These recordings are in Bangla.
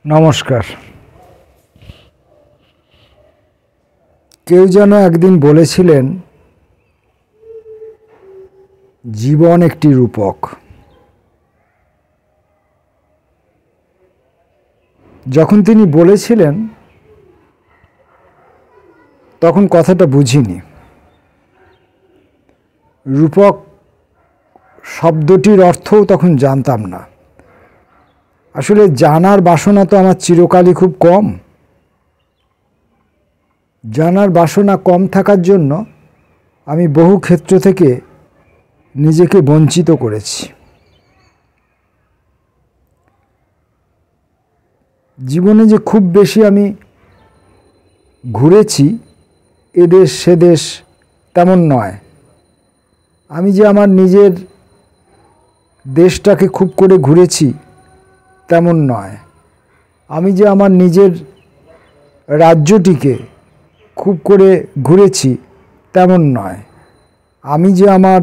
নমস্কার। কেউ যেন একদিন বলেছিলেন, জীবন একটি রূপক। যখন তিনি বলেছিলেন তখন কথাটা বুঝিনি। রূপক শব্দটির অর্থও তখন জানতাম না। আসলে জানার বাসনা তো আমার চিরকালই খুব কম। জানার বাসনা কম থাকার জন্য আমি বহু ক্ষেত্র থেকে নিজেকে বঞ্চিত করেছি। জীবনে যে খুব বেশি আমি ঘুরেছি এদেশ সেদেশ তেমন নয়। আমি যে আমার নিজের দেশটাকে খুব করে ঘুরেছি তেমন নয়। আমি যে আমার নিজের রাজ্যটিকে খুব করে ঘুরেছি তেমন নয়। আমি যে আমার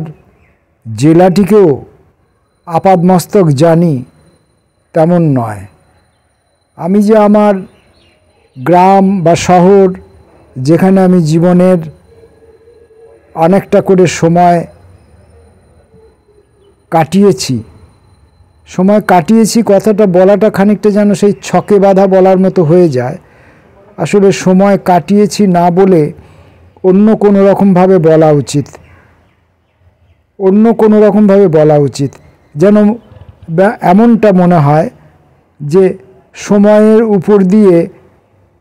জেলাটিকেও আপাদমস্তক জানি তেমন নয়। আমি যে আমার গ্রাম বা শহর, যেখানে আমি জীবনের অনেকটা করে সময় কাটিয়েছি কথাটা বলাটা খানিকটা যেন সেই ছকে বাঁধা বলার মতো হয়ে যায়। আসলে সময় কাটিয়েছি না বলে অন্য কোনো রকমভাবে বলা উচিত। যেন এমনটা মনে হয় যে সময়ের উপর দিয়ে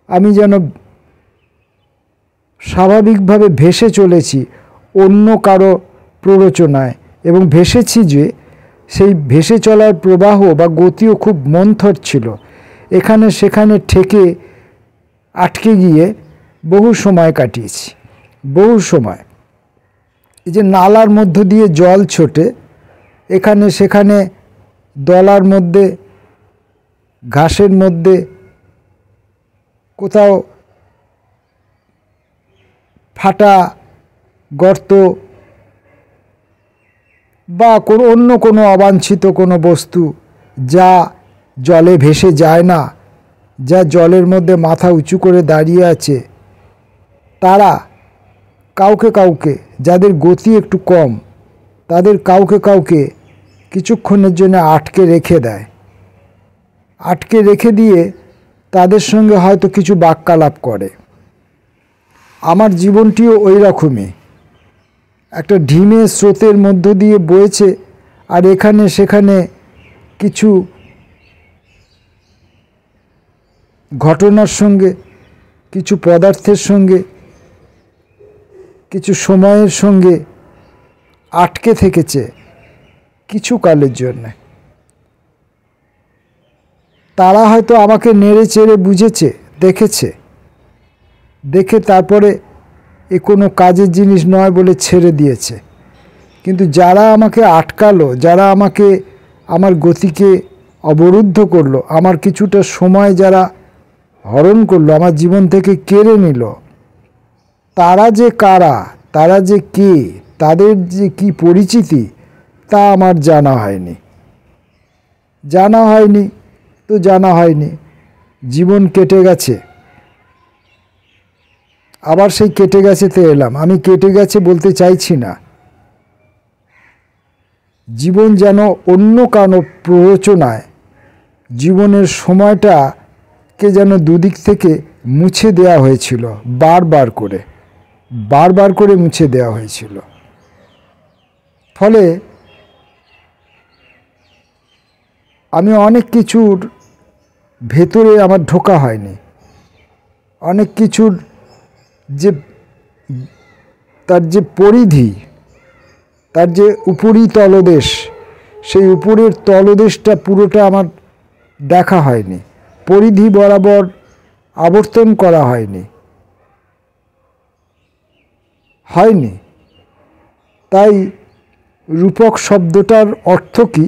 আমি যেন স্বাভাবিকভাবে ভেসে চলেছি অন্য কারো প্ররোচনায়, এবং ভেসেছি যে সেই ভেসে চলার প্রবাহ বা গতিও খুব মন্থর ছিল। এখানে সেখানে ঠেকে আটকে গিয়ে বহু সময় কাটিয়েছি। বহু সময় এই যে নালার মধ্য দিয়ে জল ছোটে, এখানে সেখানে দলার মধ্যে, ঘাসের মধ্যে, কোথাও ফাটা গর্ত বা অন্য কোনো অবাঞ্ছিত কোনো বস্তু যা জলে ভেসে যায় না, যা জলের মধ্যে মাথা উঁচু করে দাঁড়িয়ে আছে, তারা কাউকে যাদের গতি একটু কম, তাদের কাউকে কিছুক্ষণের জন্য আটকে রেখে দিয়ে তাদের সঙ্গে হয়তো কিছু বাক্যালাপ করে। আমার জীবনটিও ওই রকমই একটা ঢিমে স্রোতের মধ্য দিয়ে বয়েছে, আর এখানে সেখানে কিছু ঘটনার সঙ্গে, কিছু পদার্থের সঙ্গে, কিছু সময়ের সঙ্গে আটকে থেকেছে কিছু কালের জন্য। তারা হয়তো আমাকে নেড়ে চেড়ে বুঝেছে, দেখে তারপরে এ কোনো কাজের জিনিস নয় বলে ছেড়ে দিয়েছে। কিন্তু যারা আমাকে আটকালো, যারা আমাকে আমার গতিকে অবরুদ্ধ করলো, আমার কিছুটা সময় যারা হরণ করলো, আমার জীবন থেকে কেড়ে নিল, তারা যে কারা, তারা যে কে, তাদের যে কি পরিচিতি, তা আমার জানা হয়নি। জীবন কেটে গেছে, আবার সেই কেটে গেছেতে এলাম। আমি কেটে গেছে বলতে চাইছি না। জীবন যেন অন্য কারো প্ররোচনায় জীবনের সময়টাকে যেন দুদিক থেকে মুছে দেওয়া হয়েছিল, বারবার করে মুছে দেওয়া হয়েছিল। ফলে আমি অনেক কিছুর ভেতরে আমার ঢোকা হয়নি। অনেক কিছুর যে তার যে পরিধি, তার যে উপরি তলদেশ, সেই উপরের তলদেশটা পুরোটা আমার দেখা হয়নি, পরিধি বরাবর আবর্তন করা হয়নি। তাই রূপক শব্দটার অর্থ কি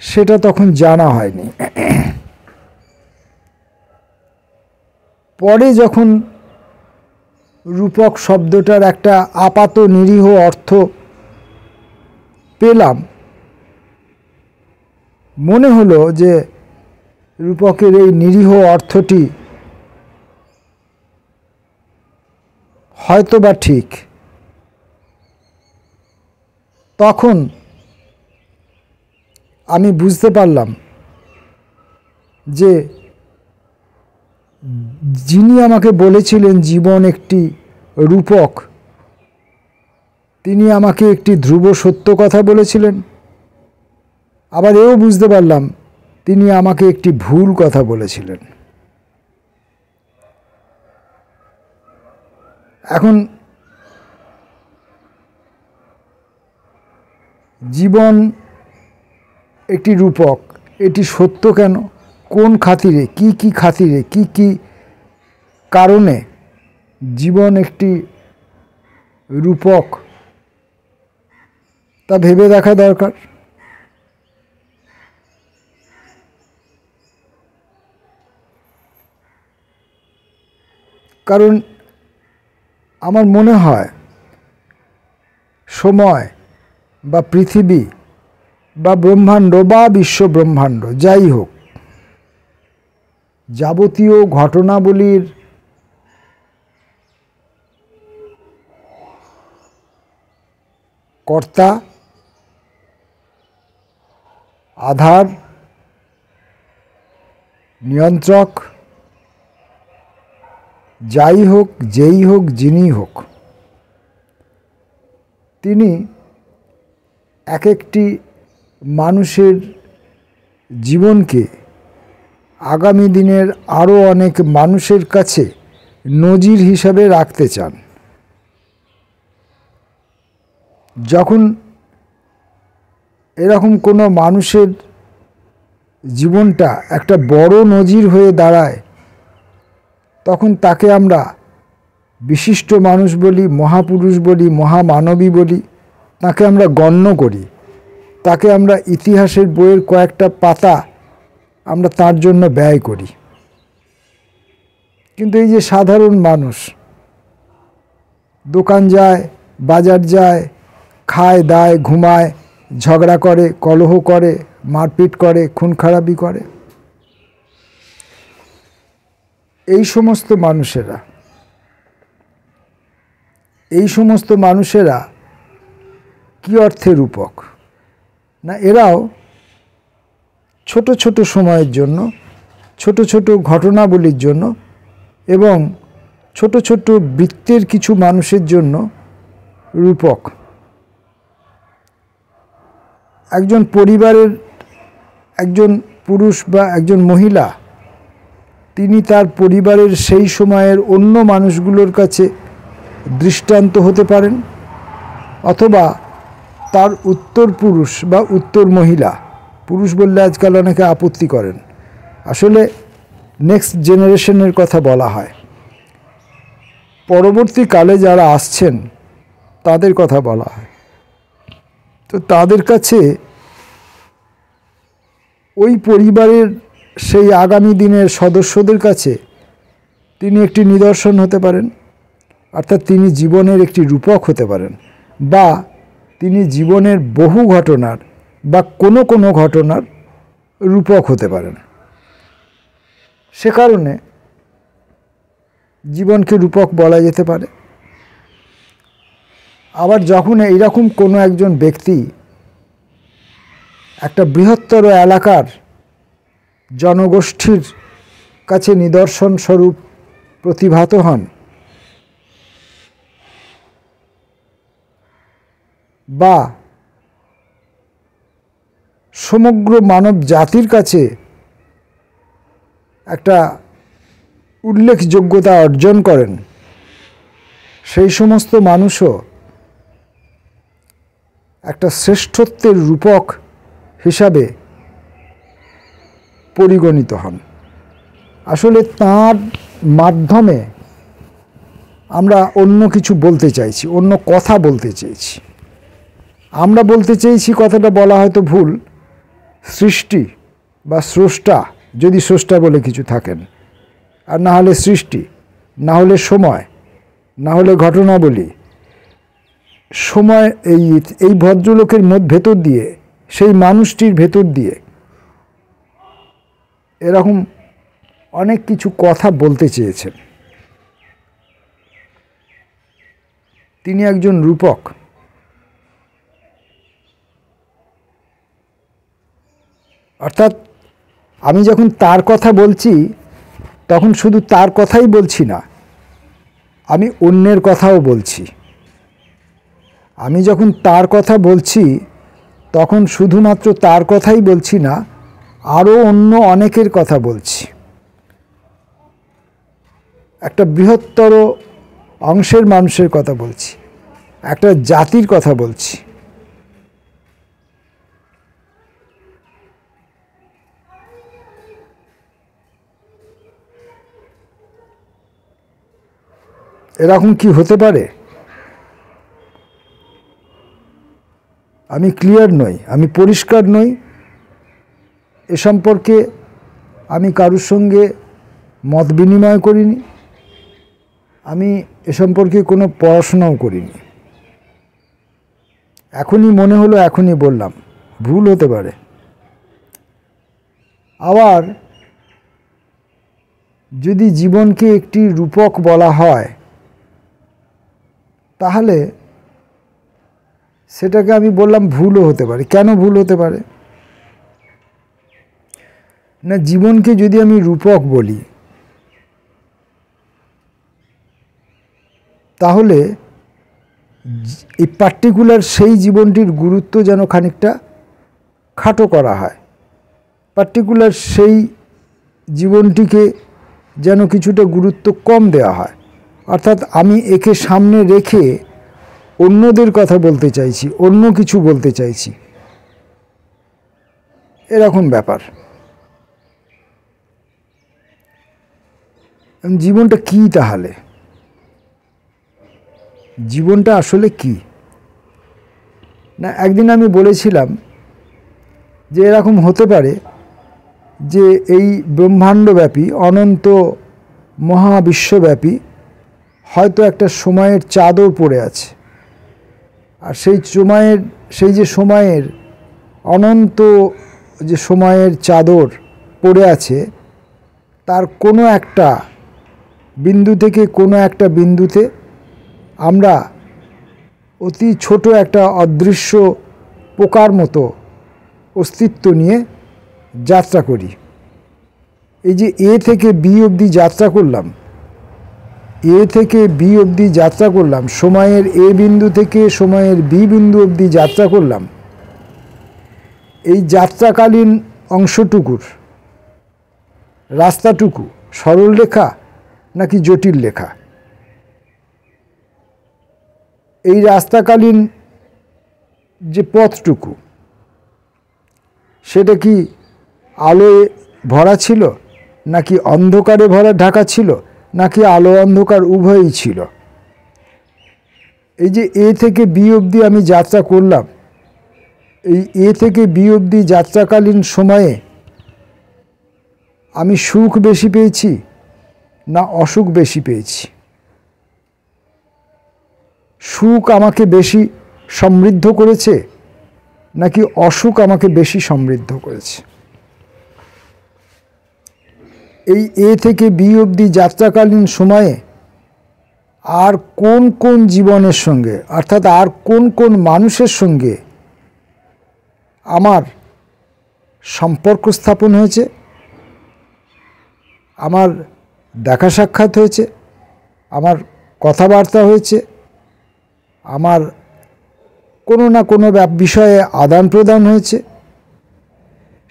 সেটা তখন জানা হয়নি। পরে যখন রূপক শব্দটার একটা আপাত নিরীহ অর্থ পেলাম, মনে হলো যে রূপকের এই নিরীহ অর্থটি হয়তোবা ঠিক। তখন আমি বুঝতে পারলাম যে যিনি আমাকে বলেছিলেন জীবন একটি রূপক, তিনি আমাকে একটি ধ্রুব সত্য কথা বলেছিলেন। আবার এও বুঝতে পারলাম তিনি আমাকে একটি ভুল কথা বলেছিলেন। এখন জীবন একটি রূপক, এটি সত্য কেন, কোন খাতিরে, কি খাতিরে, কি কারণে জীবন একটি রূপক, তা ভেবে দেখা দরকার। কারণ আমার মনে হয় সময় বা পৃথিবী বা ব্রহ্মাণ্ড বা বিশ্বব্রহ্মাণ্ড যাই হোক, যাবতীয় ঘটনাবলীর কর্তা, আধার, নিয়ন্ত্রক যাই হোক, যেই হোক, যিনি হোক, তিনি এক একটি মানুষের জীবনকে আগামী দিনের আরও অনেক মানুষের কাছে নজির হিসাবে রাখতে চান। যখন এরকম কোনো মানুষের জীবনটা একটা বড় নজির হয়ে দাঁড়ায়, তখন তাকে আমরা বিশিষ্ট মানুষ বলি, মহাপুরুষ বলি, মহামানবী বলি, তাকে আমরা গণ্য করি, তাকে আমরা ইতিহাসের বইয়ের কয়েকটা পাতা আমরা তার জন্য ব্যয় করি। কিন্তু এই যে সাধারণ মানুষ দোকান যায়, বাজার যায়, খায় দায়, ঘুমায়, ঝগড়া করে, কলহ করে, মারপিট করে, খুন খারাপি করে, এই সমস্ত মানুষেরা কি অর্থে রূপক? না, এরাও ছোট ছোট সময়ের জন্য, ছোট ছোট ঘটনাবলীর জন্য এবং ছোট ছোট বৃত্তের কিছু মানুষের জন্য রূপক। একজন পরিবারের একজন পুরুষ বা একজন মহিলা, তিনি তার পরিবারের সেই সময়ের অন্য মানুষগুলোর কাছে দৃষ্টান্ত হতে পারেন, অথবা তার উত্তর পুরুষ বা উত্তর মহিলা, পুরুষ বললে আজকাল অনেকে আপত্তি করেন, আসলে নেক্সট জেনারেশনের কথা বলা হয়, পরবর্তীকালে যারা আসছেন তাদের কথা বলা হয়। তো তাদের কাছে ওই পরিবারের সেই আগামী দিনের সদস্যদের কাছে তিনি একটি নিদর্শন হতে পারেন, অর্থাৎ তিনি জীবনের একটি রূপক হতে পারেন, বা তিনি জীবনের বহু ঘটনার বা কোনো কোনো ঘটনার রূপক হতে পারেন। সে কারণে জীবনকে রূপক বলা যেতে পারে। আবার যখন এইরকম কোনো একজন ব্যক্তি একটা বৃহত্তর এলাকার জনগোষ্ঠীর কাছে নিদর্শন স্বরূপ প্রতিভাত হন, বা সমগ্র মানব জাতির কাছে একটা উল্লেখযোগ্যতা অর্জন করেন, সেই সমস্ত মানুষও একটা শ্রেষ্ঠত্বের রূপক হিসাবে পরিগণিত হন। আসলে তার মাধ্যমে আমরা অন্য কিছু বলতে চাইছি, অন্য কথা বলতে চাইছি। আমরা বলতে চাইছি, কথাটা বলা হয়তো ভুল, সৃষ্টি বা স্রষ্টা, যদি স্রষ্টা বলে কিছু থাকেন, আর না হলে সৃষ্টি, না হলে সময়, না হলে ঘটনাবলী, সময় এই ভদ্রলোকের ভেতর দিয়ে, সেই মানুষটির ভেতর দিয়ে এরকম অনেক কিছু কথা বলতে চেয়েছেন। তিনি একজন রূপক। অর্থাৎ আমি যখন তার কথা বলছি তখন শুধু তার কথাই বলছি না, আমি অন্যের কথাও বলছি। আমি যখন তার কথা বলছি তখন শুধুমাত্র তার কথাই বলছি না, আরও অন্য অনেকের কথা বলছি। একটা বৃহত্তর অংশের মানুষের কথা বলছি, একটা জাতির কথা বলছি। এরকম কি হতে পারে? আমি ক্লিয়ার নই, আমি পরিষ্কার নই। এ সম্পর্কে আমি কারোর সঙ্গে মত বিনিময় করিনি, আমি এ সম্পর্কে কোনো পড়াশোনাও করিনি। এখনই মনে হলো, এখনই বললাম, ভুল হতে পারে। আবার যদি জীবনকে একটি রূপক বলা হয় তাহলে সেটাকে আমি বললাম ভুলও হতে পারে। কেন ভুল হতে পারে? না, জীবনকে যদি আমি রূপক বলি তাহলে এই পার্টিকুলার সেই জীবনটির গুরুত্ব যেন খানিকটা খাটো করা হয়, পার্টিকুলার সেই জীবনটিকে যেন কিছুটা গুরুত্ব কম দেওয়া হয়। অর্থাৎ আমি একে সামনে রেখে অন্যদের কথা বলতে চাইছি, অন্য কিছু বলতে চাইছি, এরকম ব্যাপার। জীবনটা কি তাহলে? জীবনটা আসলে কি? না, একদিন আমি বলেছিলাম যে এরকম হতে পারে যে এই ব্রহ্মাণ্ডব্যাপী, অনন্ত মহাবিশ্বব্যাপী হয়তো একটা সময়ের চাদর পড়ে আছে, আর সেই যে সময়ের অনন্ত যে সময়ের চাদর পড়ে আছে তার কোনো একটা বিন্দু থেকে কোনো একটা বিন্দুতে আমরা অতি ছোট একটা অদৃশ্য পোকার মতো অস্তিত্ব নিয়ে যাত্রা করি। এই যে এ থেকে বি অবধি যাত্রা করলাম, এ থেকে বি অবধি যাত্রা করলাম, সময়ের এ বিন্দু থেকে সময়ের বি বিন্দু অবধি যাত্রা করলাম, এই যাত্রাকালীন অংশটুকুর রাস্তাটুকু সরল রেখা নাকি জটিল রেখা? এই রাস্তাকালীন যে পথটুকু সেটা কি আলোয় ভরা ছিল নাকি অন্ধকারে ভরা ঢাকা ছিল নাকি আলো অন্ধকার উভয়ই ছিল? এই যে এ থেকে বি অবধি আমি যাত্রা করলাম, এই এ থেকে বি অবধি যাত্রাকালীন সময়ে আমি সুখ বেশি পেয়েছি না অসুখ বেশি পেয়েছি? সুখ আমাকে বেশি সমৃদ্ধ করেছে নাকি অসুখ আমাকে বেশি সমৃদ্ধ করেছে? এই এ থেকে বি অবধি যাত্রাকালীন সময়ে আর কোন কোন জীবনের সঙ্গে, অর্থাৎ আর কোন কোন মানুষের সঙ্গে আমার সম্পর্ক স্থাপন হয়েছে, আমার দেখা সাক্ষাৎ হয়েছে, আমার কথাবার্তা হয়েছে, আমার কোনো না কোনো বিষয়ে আদান প্রদান হয়েছে,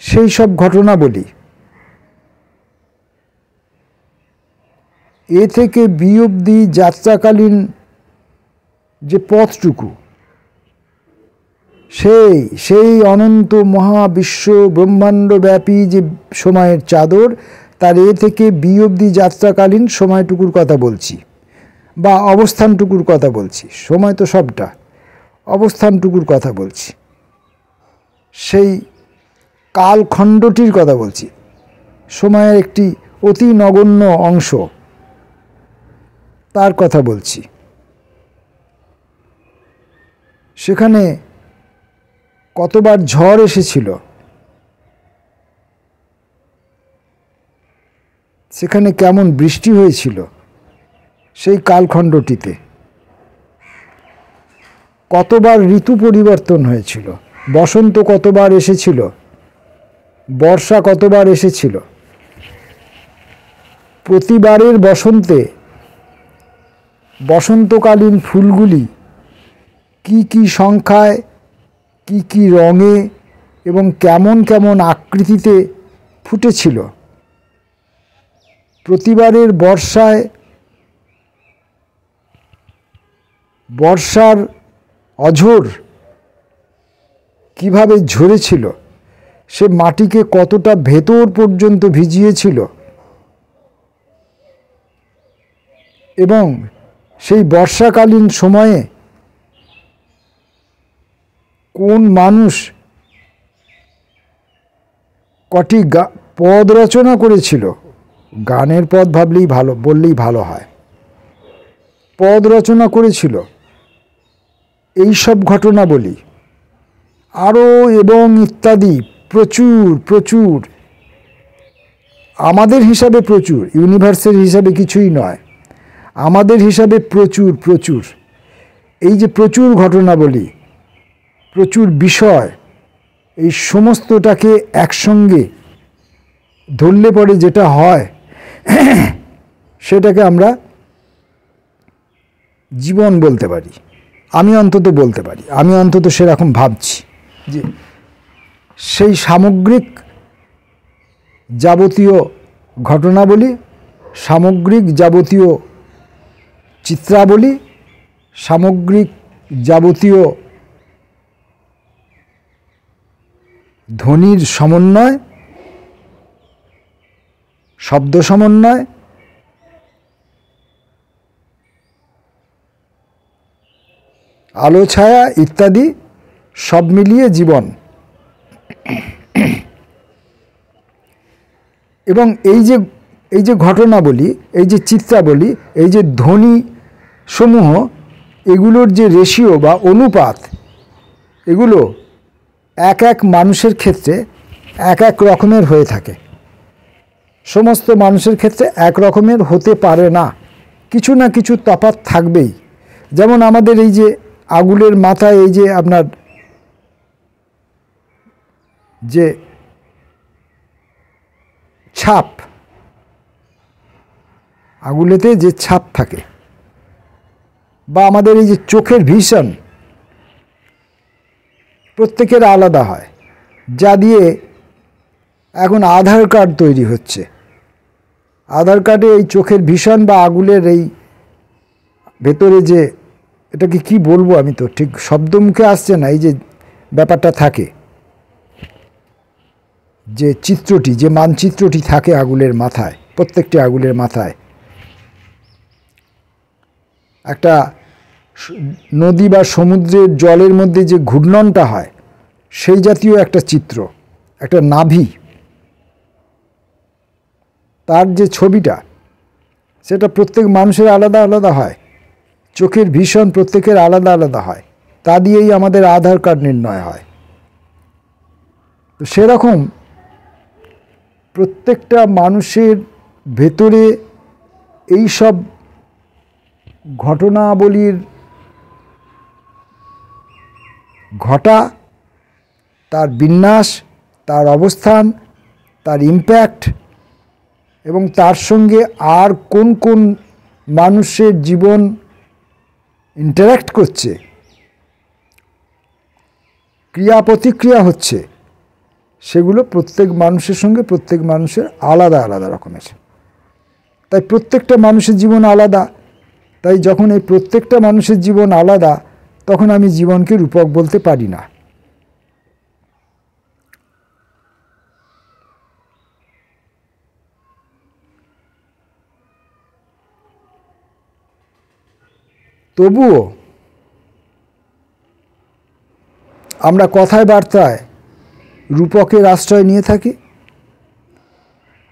সেই সব ঘটনা বলি। এ থেকে বি অবধি যাত্রাকালীন যে পথটুকু, সেই অনন্ত মহাবিশ্ব ব্রহ্মাণ্ডব্যাপী যে সময়ের চাদর, তার এ থেকে বি অবধি যাত্রাকালীন সময়টুকুর কথা বলছি, বা অবস্থানটুকুর কথা বলছি। সময় তো সবটা, অবস্থানটুকুর কথা বলছি, সেই কালখণ্ডটির কথা বলছি, সময়ের একটি অতি নগণ্য অংশ, তার কথা বলছি। সেখানে কতবার ঝড় এসেছিল, সেখানে কেমন বৃষ্টি হয়েছিল সেই কালখণ্ডটিতে, কতবার ঋতু পরিবর্তন হয়েছিল, বসন্ত কতবার এসেছিল, বর্ষা কতবার এসেছিল। প্রতিবারের বসন্তে বসন্তকালীন ফুলগুলি কি কি সংখ্যায়, কি কি রঙে এবং কেমন কেমন আকৃতিতে ফুটেছিল। প্রতিবারের বর্ষার অঝোর কিভাবে ঝরেছিল, সে মাটিকে কতটা ভেতর পর্যন্ত ভিজিয়েছিল এবং সেই বর্ষাকালীন সময়ে কোন মানুষ কটি পদ রচনা করেছিল, গানের পদ বললেই ভালো হয়, পদ রচনা করেছিল, এই সব ঘটনা বলি আরও এবং ইত্যাদি প্রচুর প্রচুর, আমাদের হিসাবে প্রচুর, ইউনিভার্সের হিসাবে কিছুই নয়, আমাদের হিসাবে প্রচুর প্রচুর। এই যে প্রচুর ঘটনা বলি, প্রচুর বিষয়, এই সমস্তটাকে একসঙ্গে ধরলে পরে যেটা হয় সেটাকে আমরা জীবন বলতে পারি। আমি অন্তত বলতে পারি, আমি অন্তত সেরকম ভাবছি যে সেই সামগ্রিক যাবতীয় ঘটনাবলী, সামগ্রিক যাবতীয় চিত্রাবলী, সামগ্রিক যাবতীয় ধ্বনির সমন্বয়, শব্দ সমন্বয়, আলো ছায়া ইত্যাদি সব মিলিয়ে জীবন। এবং এই যে ঘটনাবলী, এই যে চিত্রাবলী, এই যে ধ্বনি সমূহ, এগুলোর যে রেশিও বা অনুপাত, এগুলো এক এক মানুষের ক্ষেত্রে এক এক রকমের হয়ে থাকে। সমস্ত মানুষের ক্ষেত্রে এক রকমের হতে পারে না, কিছু না কিছু তফাৎ থাকবেই। যেমন আমাদের এই যে আঙুলের মাথায় এই যে আপনার যে ছাপ, আঙুলেতে যে ছাপ থাকে, বা আমাদের এই যে চোখের ভিশন প্রত্যেকের আলাদা হয়, যা দিয়ে এখন আধার কার্ড তৈরি হচ্ছে। আধার কার্ডে এই চোখের ভিশন বা আঙুলের এই ভেতরে যে, এটাকে কি বলবো আমি তো ঠিক শব্দ মুখে আসছে না, এই যে ব্যাপারটা থাকে, যে চিত্রটি, যে মানচিত্রটি থাকে আঙুলের মাথায়, প্রত্যেকটি আঙুলের মাথায় একটা নদী বা সমুদ্রের জলের মধ্যে যে ঘূর্ণনটা হয়, সেই জাতীয় একটা চিত্র, একটা নাভি, তার যে ছবিটা, সেটা প্রত্যেক মানুষের আলাদা আলাদা হয়। চোখের ভিশন প্রত্যেকের আলাদা আলাদা হয়, তা দিয়েই আমাদের আধার কার্ড নির্ণয় হয়। তো সেরকম প্রত্যেকটা মানুষের ভেতরে এই সব ঘটনাবলীর ঘটা, তার বিন্যাস, তার অবস্থান, তার ইম্প্যাক্ট, এবং তার সঙ্গে আর কোন কোন মানুষের জীবন ইন্টারাক্ট করছে, ক্রিয়া প্রতিক্রিয়া হচ্ছে, সেগুলো প্রত্যেক মানুষের সঙ্গে প্রত্যেক মানুষের আলাদা আলাদা রকমের। তাই প্রত্যেকটা মানুষের জীবন আলাদা। তাই যখন এই প্রত্যেকটা মানুষের জীবন আলাদা, তখন আমি জীবনকে রূপক বলতে পারি না। তবুও আমরা কথায় বার্তায় রূপকের আশ্রয় নিয়ে থাকি।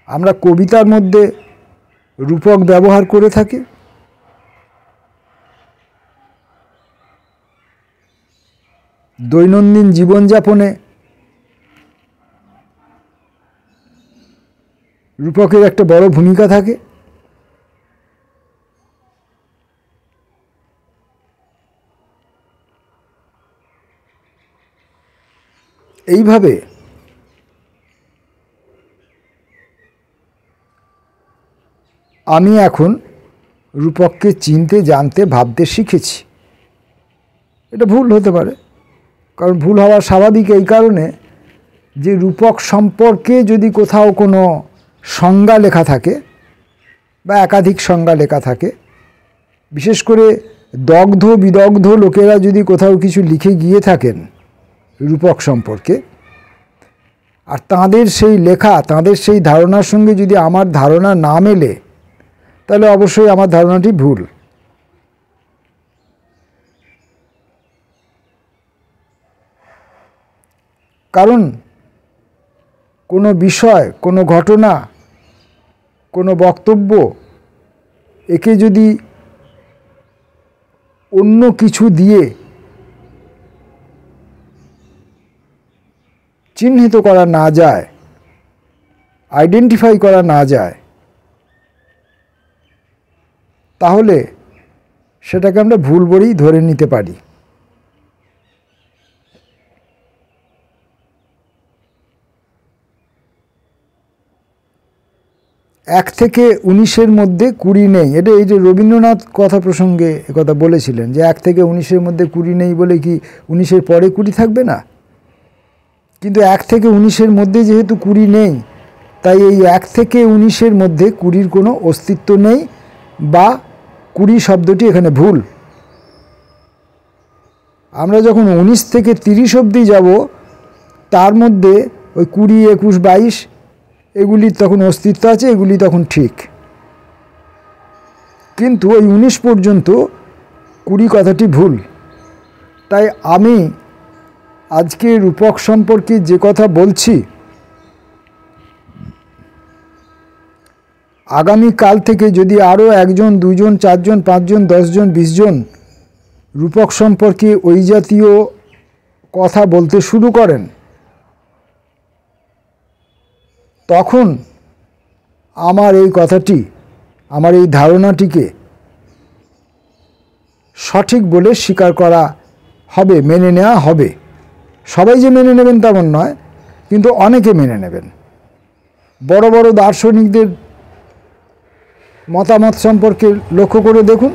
আমরা কবিতার মধ্যে রূপক ব্যবহার করে থাকি। দৈনন্দিন জীবনযাপনে রূপকের একটা বড় ভূমিকা থাকে। এইভাবে আমি এখন রূপককে চিনতে, জানতে, ভাবতে শিখেছি। এটা ভুল হতে পারে, কারণ ভুল হওয়া স্বাভাবিক এই কারণে যে রূপক সম্পর্কে যদি কোথাও কোনো সংজ্ঞা লেখা থাকে বা একাধিক সংজ্ঞা লেখা থাকে, বিশেষ করে দগ্ধ বিদগ্ধ লোকেরা যদি কোথাও কিছু লিখে গিয়ে থাকেন রূপক সম্পর্কে, আর তাঁদের সেই লেখা, তাঁদের সেই ধারণার সঙ্গে যদি আমার ধারণা না মেলে, তাহলে অবশ্যই আমার ধারণাটি ভুল। কারণ কোনো বিষয়, কোনো ঘটনা, কোনো বক্তব্য একে যদি অন্য কিছু দিয়ে চিহ্নিত করা না যায়, আইডেন্টিফাই করা না যায়, তাহলে সেটাকে আমরা ভুল বলেই ধরে নিতে পারি। এক থেকে 19-এর মধ্যে 20 নেই। এটা এই যে রবীন্দ্রনাথ কথা প্রসঙ্গে একথা বলেছিলেন যে 1 থেকে 19-এর মধ্যে 20 নেই বলে কি 19-এর পরে 20 থাকবে না? কিন্তু 1 থেকে 19-এর মধ্যে যেহেতু 20 নেই, তাই এই 1 থেকে 19-এর মধ্যে 20-র কোনো অস্তিত্ব নেই, বা 20 শব্দটি এখানে ভুল। আমরা যখন 19 থেকে 30 অবধি যাব, তার মধ্যে ওই 20, 21, 22 এগুলির তখন অস্তিত্ব আছে, এগুলি তখন ঠিক। কিন্তু ওই 19 পর্যন্ত 20 কথাটি ভুল। তাই আমি আজকে রূপক সম্পর্কে যে কথা বলছি, আগামীকাল থেকে যদি আরও 1 জন, 2 জন, 4 জন, 5 জন, 10 জন, 20 জন রূপক সম্পর্কে ওই জাতীয় কথা বলতে শুরু করেন, তখন আমার এই কথাটি, আমার এই ধারণাটিকে সঠিক বলে স্বীকার করা হবে, মেনে নেওয়া হবে। সবাই যে মেনে নেবেন তেমন নয়, কিন্তু অনেকে মেনে নেবেন। বড় বড় দার্শনিকদের মতামত সম্পর্কে লক্ষ্য করে দেখুন।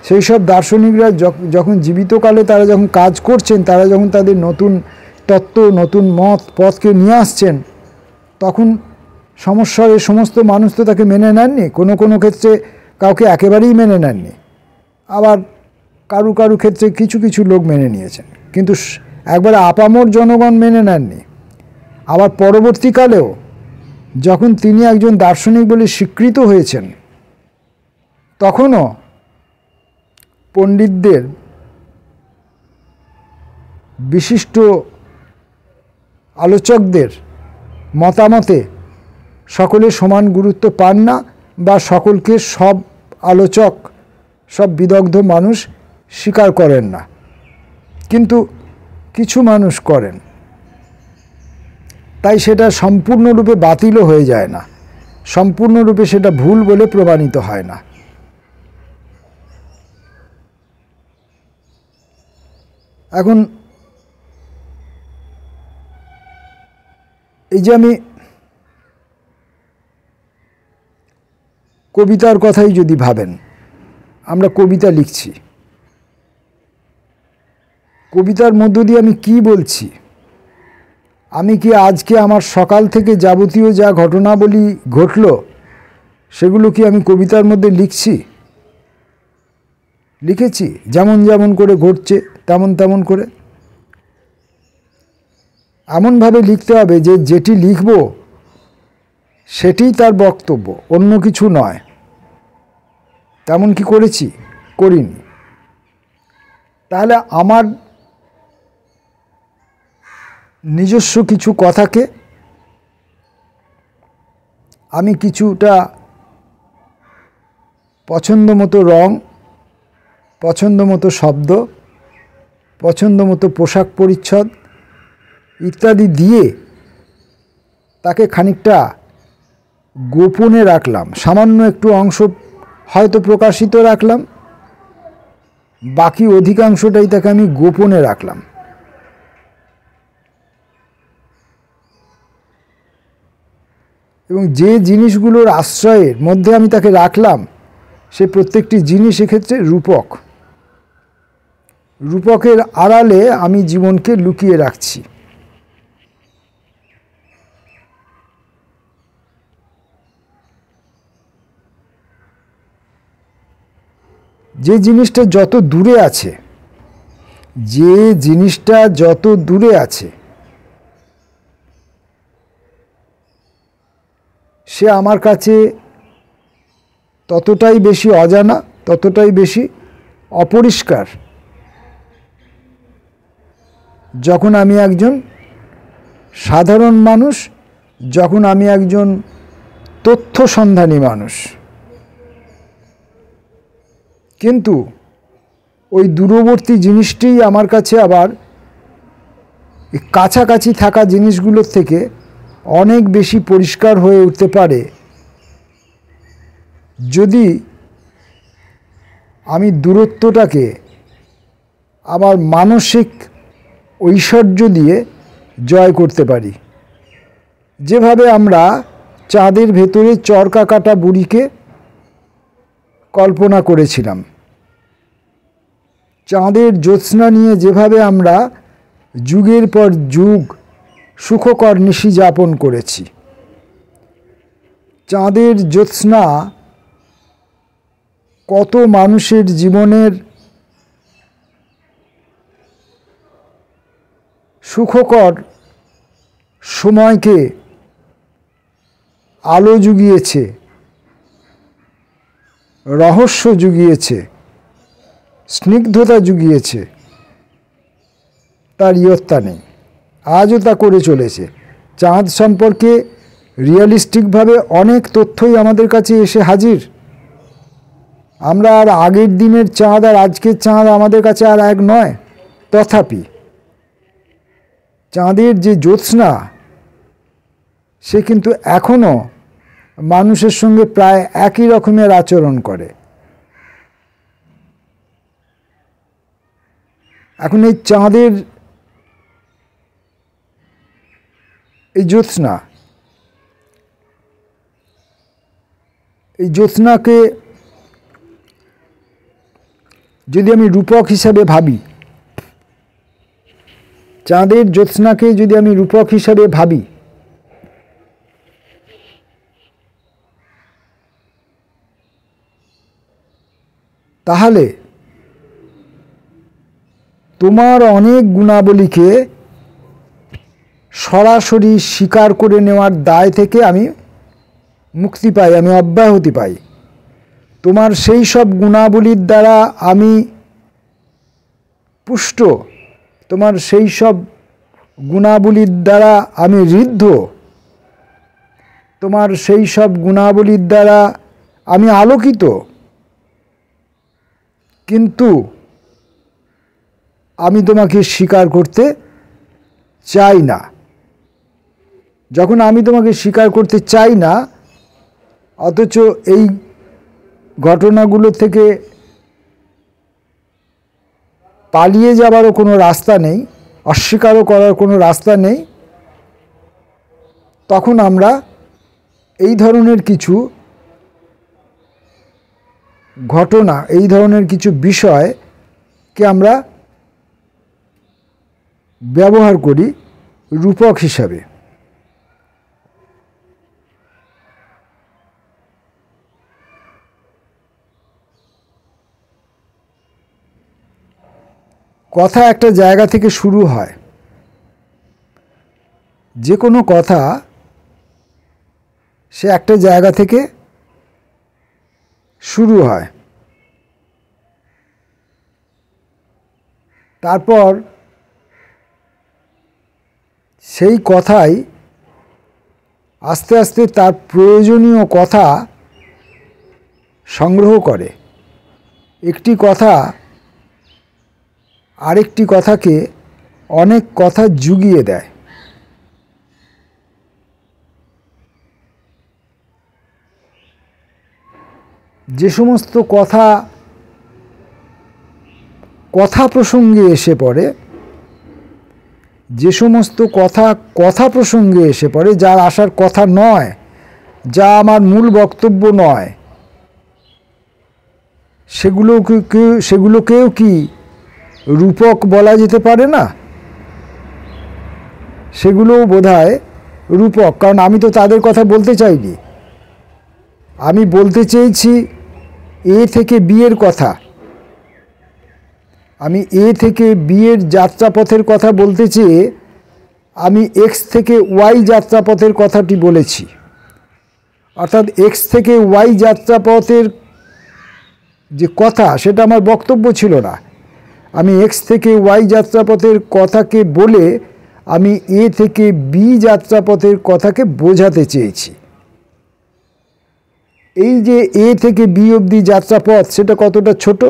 সেই সব দার্শনিকরা যখন জীবিতকালে তারা যখন কাজ করছেন, তারা যখন তাদের নতুন তত্ত্ব, নতুন মত, পথকে নিয়ে আসছেন, তখন সমস্যার এই সমস্ত মানুষ তো তাকে মেনে নেননি। কোনো কোনো ক্ষেত্রে কাউকে একেবারেই মেনে নেননি, আবার কারু কারু ক্ষেত্রে কিছু কিছু লোক মেনে নিয়েছেন, কিন্তু একবারে আপামর জনগণ মেনে নেননি। আবার পরবর্তীকালেও যখন তিনি একজন দার্শনিক বলে স্বীকৃত হয়েছেন, তখনও পণ্ডিতদের, বিশিষ্ট আলোচকদের মতামতে সকলে সমান গুরুত্ব পান না, বা সকলকে সব আলোচক, সব বিদগ্ধ মানুষ স্বীকার করেন না, কিন্তু কিছু মানুষ করেন। তাই সেটা সম্পূর্ণরূপে বাতিলও হয়ে যায় না, সম্পূর্ণরূপে সেটা ভুল বলে প্রমাণিত হয় না। এখন এই যে আমি কবিতার কথাই যদি ভাবেন, আমরা কবিতা লিখছি, কবিতার মধ্য দিয়ে আমি কি বলছি? আমি কি আজকে আমার সকাল থেকে যাবতীয় যা ঘটনাবলী ঘটল, সেগুলো কি আমি কবিতার মধ্যে লিখেছি? যেমন যেমন করে ঘটছে তেমন তেমন করে। এমনভাবে লিখতে হবে যে যেটি লিখব সেটিই তার বক্তব্য, অন্য কিছু নয়। তেমন কি করেছি? করিনি। তাহলে আমার নিজস্ব কিছু কথাকে আমি কিছুটা পছন্দ মতো রং, পছন্দ মতো শব্দ, পছন্দ মতো পোশাক পরিচ্ছদ ইত্যাদি দিয়ে তাকে খানিকটা গোপনে রাখলাম, সামান্য একটু অংশ হয়তো প্রকাশিত রাখলাম, বাকি অধিকাংশটাই তাকে আমি গোপনে রাখলাম। এবং যে জিনিসগুলোর আশ্রয়ের মধ্যে আমি তাকে রাখলাম, সে প্রত্যেকটি জিনিস এক্ষেত্রে রূপক। রূপকের আড়ালে আমি জীবনকে লুকিয়ে রাখছি। যে জিনিসটা যত দূরে আছে, যে জিনিসটা যত দূরে আছে, সে আমার কাছে ততটাই বেশি অজানা, ততটাই বেশি অপরিষ্কার, যখন আমি একজন সাধারণ মানুষ, যখন আমি একজন তথ্য সন্ধানী মানুষ। কিন্তু ওই দূরবর্তী জিনিসটিই আমার কাছে আবার কাছাকাছি থাকা জিনিসগুলোর থেকে অনেক বেশি পরিষ্কার হয়ে উঠতে পারে যদি আমি দূরত্বটাকে আমার মানসিক ঐশ্বর্য দিয়ে জয় করতে পারি। যেভাবে আমরা চাঁদের ভেতরে চরকা কাটা বুড়িকে কল্পনা করেছিলাম, চাঁদের জ্যোৎস্না নিয়ে যেভাবে আমরা যুগের পর যুগ সুখকর নিশি যাপন করেছি, চাঁদের জ্যোৎস্না কত মানুষের জীবনের সুখকর সময়কে আলো জুগিয়েছে, রহস্য জুগিয়েছে, স্নিগ্ধতা জুগিয়েছে, তার ইয়ত্তা নেই। আজও তা করে চলেছে। চাঁদ সম্পর্কে রিয়েলিস্টিকভাবে অনেক তথ্যই আমাদের কাছে এসে হাজির। আমরা আর আগের দিনের চাঁদ আর আজকের চাঁদ আমাদের কাছে আর এক নয়। তথাপি চাঁদের যে জ্যোৎস্না, সে কিন্তু এখনও মানুষের সঙ্গে প্রায় একই রকমের আচরণ করে। এখন এই চাঁদের এই জ্যোৎস্না, এই জ্যোৎস্নাকে যদি আমি রূপক হিসাবে ভাবি, চাঁদের জ্যোৎস্নাকে যদি আমি রূপক হিসাবে ভাবি, তাহলে তোমার অনেক গুণাবলীকে সরাসরি স্বীকার করে নেওয়ার দায় থেকে আমি মুক্তি পাই, আমি অব্যাহতি পাই। তোমার সেই সব গুণাবলীর দ্বারা আমি পুষ্ট, তোমার সেই সব গুণাবলীর দ্বারা আমি ঋদ্ধ, তোমার সেই সব গুণাবলীর দ্বারা আমি আলোকিত। কিন্তু আমি তোমাকে স্বীকার করতে চাই না। যখন আমি তোমাকে স্বীকার করতে চাই না, অথচ এই ঘটনাগুলো থেকে পালিয়ে যাবারও কোনো রাস্তা নেই, অস্বীকারও করার কোনো রাস্তা নেই, তখন আমরা এই ধরনের কিছু ঘটনা, এই ধরনের কিছু বিষয়কে আমরা ব্যবহার করি রূপক হিসাবে। কথা একটা জায়গা থেকে শুরু হয়। যে কোনো কথা সে একটা জায়গা থেকে শুরু হয়, তারপর সেই কথাই আস্তে আস্তে তার প্রয়োজনীয় কথা সংগ্রহ করে। একটি কথা আরেকটি কথাকে অনেক কথা জুগিয়ে দেয়। যে সমস্ত কথা প্রসঙ্গে এসে পড়ে, যে সমস্ত কথা প্রসঙ্গে এসে পড়ে, যার আসার কথা নয়, যা আমার মূল বক্তব্য নয়, সেগুলোকেও কি রূপক বলা যেতে পারে না? সেগুলোও বোধহয় রূপক, কারণ আমি তো তাদের কথা বলতে চাইনি। আমি বলতে চেয়েছি এ থেকে বি এর কথা। আমি এ থেকে বি এর যাত্রাপথের কথা বলতে চেয়ে আমি এক্স থেকে ওয়াই যাত্রাপথের কথাটি বলেছি। অর্থাৎ এক্স থেকে ওয়াই যাত্রাপথের যে কথা, সেটা আমার বক্তব্য ছিল না। আমি এক্স থেকে ওয়াই যাত্রাপথের কথাকে বলে আমি এ থেকে বি যাত্রাপথের কথাকে বোঝাতে চেয়েছি। এই যে এ থেকে বি অবধি যাত্রাপথ, সেটা কতটা ছোট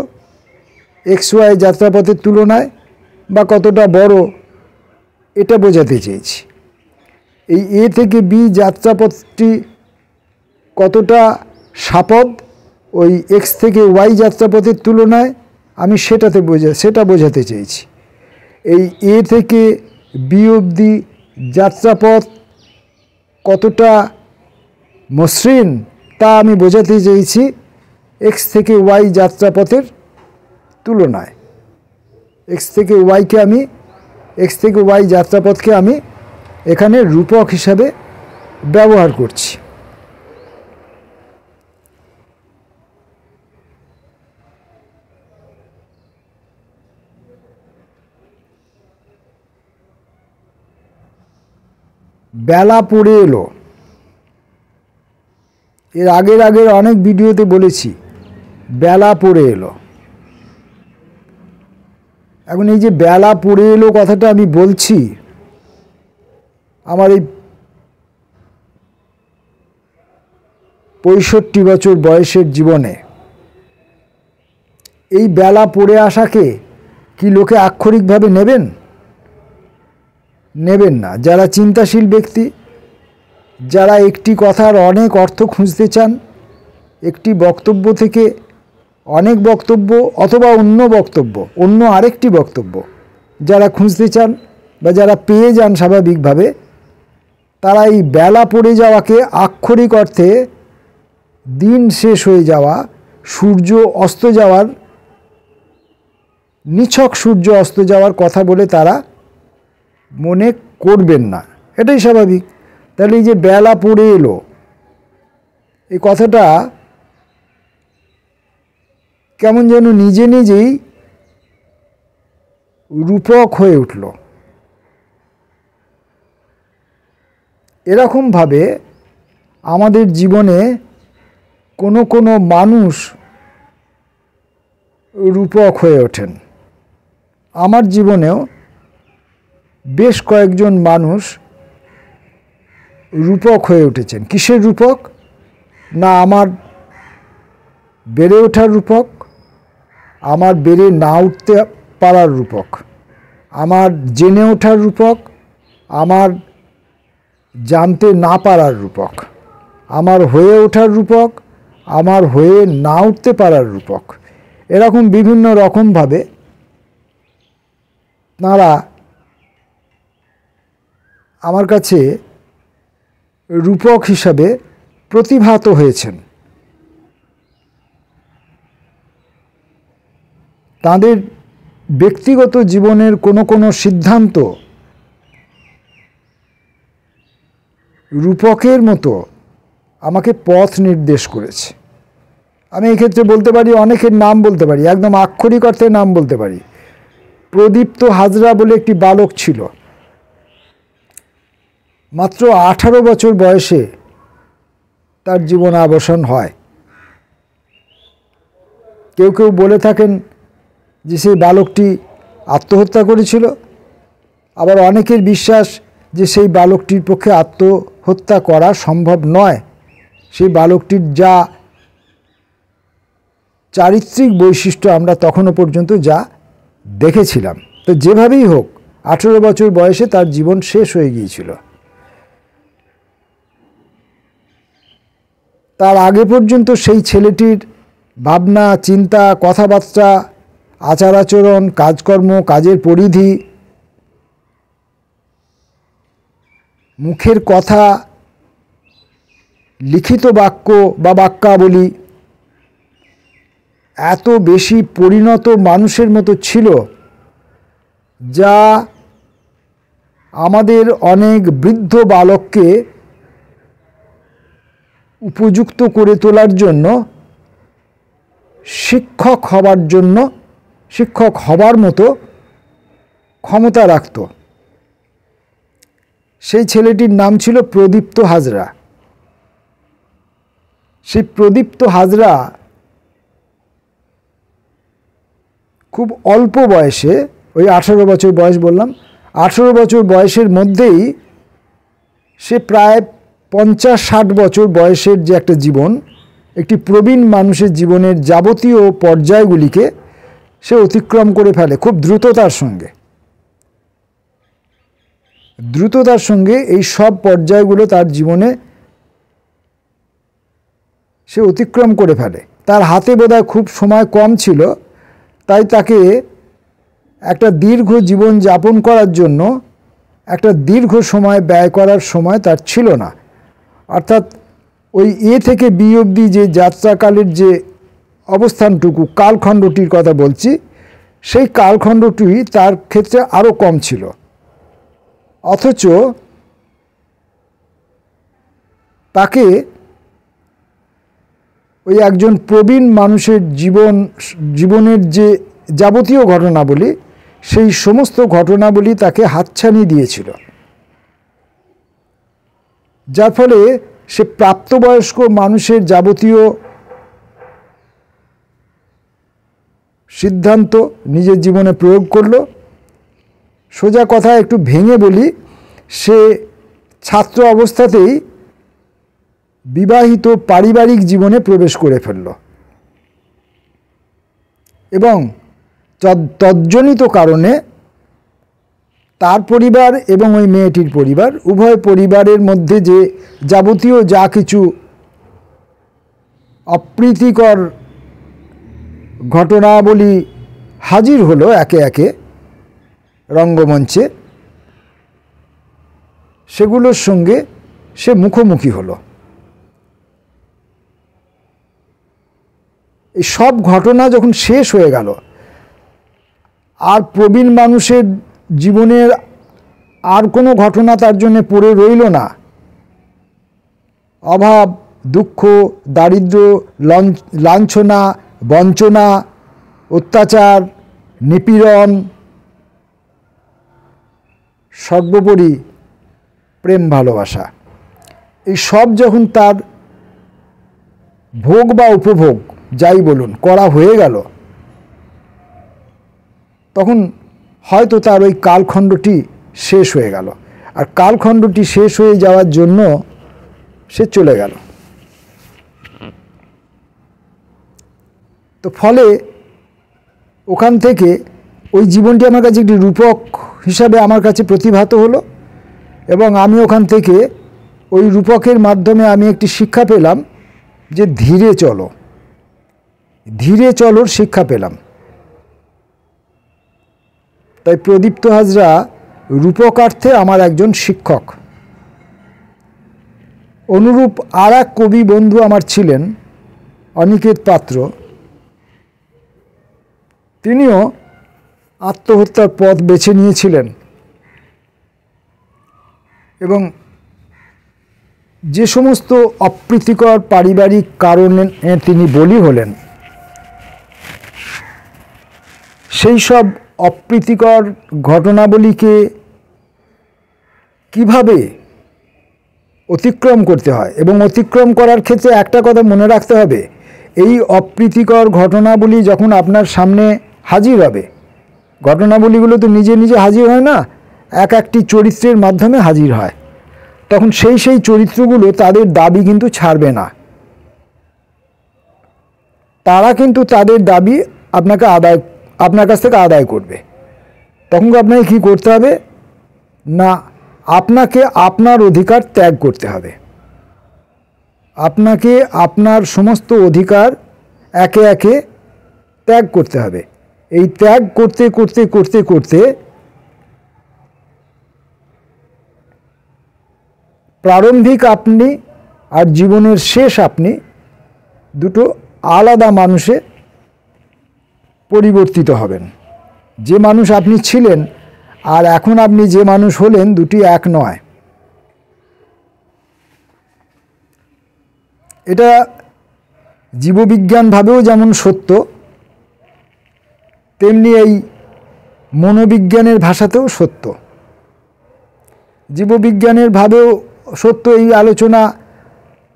এক্স ওয়াই যাত্রাপথের তুলনায়, বা কতটা বড়, এটা বোঝাতে চেয়েছি। এই এ থেকে বি যাত্রাপথটি কতটা সাপদ ওই এক্স থেকে ওয়াই যাত্রাপথের তুলনায়, আমি সেটা বোঝাতে চেয়েছি। এই এ থেকে বি অবধি যাত্রাপথ কতটা মসৃণ, তা আমি বোঝাতে চেয়েছি এক্স থেকে ওয়াই যাত্রাপথের তুলনায়। এক্স থেকে ওয়াই যাত্রাপথকে আমি এখানে রূপক হিসাবে ব্যবহার করছি। বেলা পড়ে এলো, এর আগের অনেক ভিডিওতে বলেছি বেলা পড়ে এলো। এখন এই যে বেলা পড়ে এলো কথাটা আমি বলছি, আমার এই 65 বছর বয়সের জীবনে এই বেলা পড়ে আসাকে কি লোকে আক্ষরিকভাবে নেবেন না। যারা চিন্তাশীল ব্যক্তি, যারা একটি কথার অনেক অর্থ খুঁজতে চান, একটি বক্তব্য থেকে অনেক বক্তব্য অথবা অন্য আরেকটি বক্তব্য যারা খুঁজতে চান বা যারা পেয়ে যান স্বাভাবিকভাবে, তারা এই বেলা পড়ে যাওয়াকে আক্ষরিক অর্থে দিন শেষ হয়ে যাওয়া, সূর্য অস্ত যাওয়ার, নিছক সূর্য অস্ত যাওয়ার কথা বলে তারা মনে করবেন না। এটাই স্বাভাবিক। তাহলে এই যে বেলা পড়ে এলো, এই কথাটা কেমন যেন নিজেই রূপক হয়ে উঠল। এরকমভাবে আমাদের জীবনে কোনো মানুষ রূপক হয়ে ওঠেন। আমার জীবনেও বেশ কয়েকজন মানুষ রূপক হয়ে উঠেছেন। কিসের রূপক? না আমার বেড়ে ওঠার রূপক, আমার বেড়ে না উঠতে পারার রূপক, আমার জেনে ওঠার রূপক, আমার জানতে না পারার রূপক, আমার হয়ে ওঠার রূপক, আমার হয়ে না উঠতে পারার রূপক। এরকম বিভিন্ন রকমভাবে তাঁরা আমার কাছে রূপক হিসাবে প্রতিভাত হয়েছেন। তাদের ব্যক্তিগত জীবনের কোনো সিদ্ধান্ত রূপকের মতো আমাকে পথ নির্দেশ করেছে। আমি এক্ষেত্রে বলতে পারি, অনেকের নাম বলতে পারি, একদম আক্ষরিক অর্থে নাম বলতে পারি। প্রদীপ্ত হাজরা বলে একটি বালক ছিল, মাত্র 18 বছর বয়সে তার জীবনাবসান হয়। কেউ বলে থাকেন যে সেই বালকটি আত্মহত্যা করেছিল, আবার অনেকের বিশ্বাস যে সেই বালকটির পক্ষে আত্মহত্যা করা সম্ভব নয়। সেই বালকটির যা চারিত্রিক বৈশিষ্ট্য আমরা তখনও পর্যন্ত যা দেখেছিলাম, তো যেভাবেই হোক 18 বছর বয়সে তার জীবন শেষ হয়ে গিয়েছিল। তার আগে পর্যন্ত সেই ছেলেটির ভাবনা, চিন্তা, কথাবার্তা, আচার আচরণ, কাজকর্ম, কাজের পরিধি, মুখের কথা, লিখিত বাক্য বা বাক্যাবলী এত বেশি পরিণত মানুষের মতো ছিল, যা আমাদের অনেক বৃদ্ধ বালককে উপযুক্ত করে তোলার জন্য শিক্ষক হবার মতো ক্ষমতা রাখত। সেই ছেলেটির নাম ছিল প্রদীপ্ত হাজরা। সেই প্রদীপ্ত হাজরা খুব অল্প বয়সে, ওই 18 বছর বয়স বললাম, 18 বছর বয়সের মধ্যেই সে প্রায় 50-60 বছর বয়সের যে একটা জীবন, একটি প্রবীণ মানুষের জীবনের যাবতীয় পর্যায়গুলিকে সে অতিক্রম করে ফেলে খুব দ্রুততার সঙ্গে। এই সব পর্যায়গুলো তার জীবনে সে অতিক্রম করে ফেলে। তার হাতে বোধহয় খুব সময় কম ছিল, তাই তাকে একটা দীর্ঘ জীবন যাপন করার জন্য একটা দীর্ঘ সময় ব্যয় করার সময় তার ছিল না। অর্থাৎ ওই এ থেকে বি অবধি যে যাত্রাকালের যে অবস্থানটুকু, কালখণ্ডটির কথা বলছি, সেই কালখণ্ডটি তার ক্ষেত্রে আরও কম ছিল। অথচ তাকে ওই একজন প্রবীণ মানুষের জীবনের যে যাবতীয় ঘটনাবলী, সেই সমস্ত ঘটনাবলী তাকে হাতছানি দিয়েছিল, যার ফলে সে প্রাপ্তবয়স্ক মানুষের যাবতীয় সিদ্ধান্ত নিজের জীবনে প্রয়োগ করল। সোজা কথা একটু ভেঙে বলি, সে ছাত্র অবস্থাতেই বিবাহিত পারিবারিক জীবনে প্রবেশ করে ফেলল এবং তজ্জনিত কারণে তার পরিবার এবং ওই মেয়েটির পরিবার, উভয় পরিবারের মধ্যে যে যাবতীয় যা কিছু অপ্রীতিকর ঘটনাবলী হাজির হলো একে একে রঙ্গমঞ্চে, সেগুলোর সঙ্গে সে মুখোমুখি হলো। এই সব ঘটনা যখন শেষ হয়ে গেল, আর প্রবীণ মানুষের জীবনের আর কোনো ঘটনা তার জন্য পড়ে রইল না। অভাব, দুঃখ, দারিদ্র্য, লাঞ্ছনা, বঞ্চনা, অত্যাচার, নিপীড়ন, সর্বোপরি প্রেম ভালোবাসা, এই সব যখন তার ভোগ বা উপভোগ যাই বলুন করা হয়ে গেল, তখন হয়তো তার ওই কালখণ্ডটি শেষ হয়ে গেল। আর কালখণ্ডটি শেষ হয়ে যাওয়ার জন্য সে চলে গেল। তো ফলে ওখান থেকে ওই জীবনটি আমার কাছে একটি রূপক হিসাবে আমার কাছে প্রতিভাত হলো, এবং আমি ওখান থেকে ওই রূপকের মাধ্যমে আমি একটি শিক্ষা পেলাম যে ধীরে চলোর শিক্ষা পেলাম। তাই প্রদীপ্ত হাজরা রূপকার্থে আমার একজন শিক্ষক। অনুরূপ আর এক কবি বন্ধু আমার ছিলেন, অনিকেত পাত্র। তিনিও আত্মহত্যার পথ বেছে নিয়েছিলেন এবং যে সমস্ত অপ্রীতিকর পারিবারিক কারণে তিনি বলি হলেন, সেই সব অপ্রীতিকর ঘটনাবলীকে কিভাবে অতিক্রম করতে হয়, এবং অতিক্রম করার ক্ষেত্রে একটা কথা মনে রাখতে হবে, এই অপ্রীতিকর ঘটনাবলী যখন আপনার সামনে হাজির হবে, ঘটনাবলীগুলো তো নিজে নিজে হাজির হয় না, একটি চরিত্রের মাধ্যমে হাজির হয়, তখন সেই চরিত্রগুলো তাদের দাবি কিন্তু ছাড়বে না। তারা কিন্তু তাদের দাবি আপনার কাছ থেকে আদায় করবে। তখন আপনাকে কী করতে হবে না, আপনাকে আপনার অধিকার ত্যাগ করতে হবে। আপনাকে আপনার সমস্ত অধিকার একে একে ত্যাগ করতে হবে। এই ত্যাগ করতে করতে করতে করতে প্রারম্ভিক আপনি আর জীবনের শেষ আপনি দুটো আলাদা মানুষে পরিবর্তিত হবেন। যে মানুষ আপনি ছিলেন আর এখন আপনি যে মানুষ হলেন, দুটি এক নয়। এটা জীববিজ্ঞানভাবেও যেমন সত্য, তেমনি এই মনোবিজ্ঞানের ভাষাতেও সত্য। জীববিজ্ঞানের ভাবেও সত্য। এই আলোচনা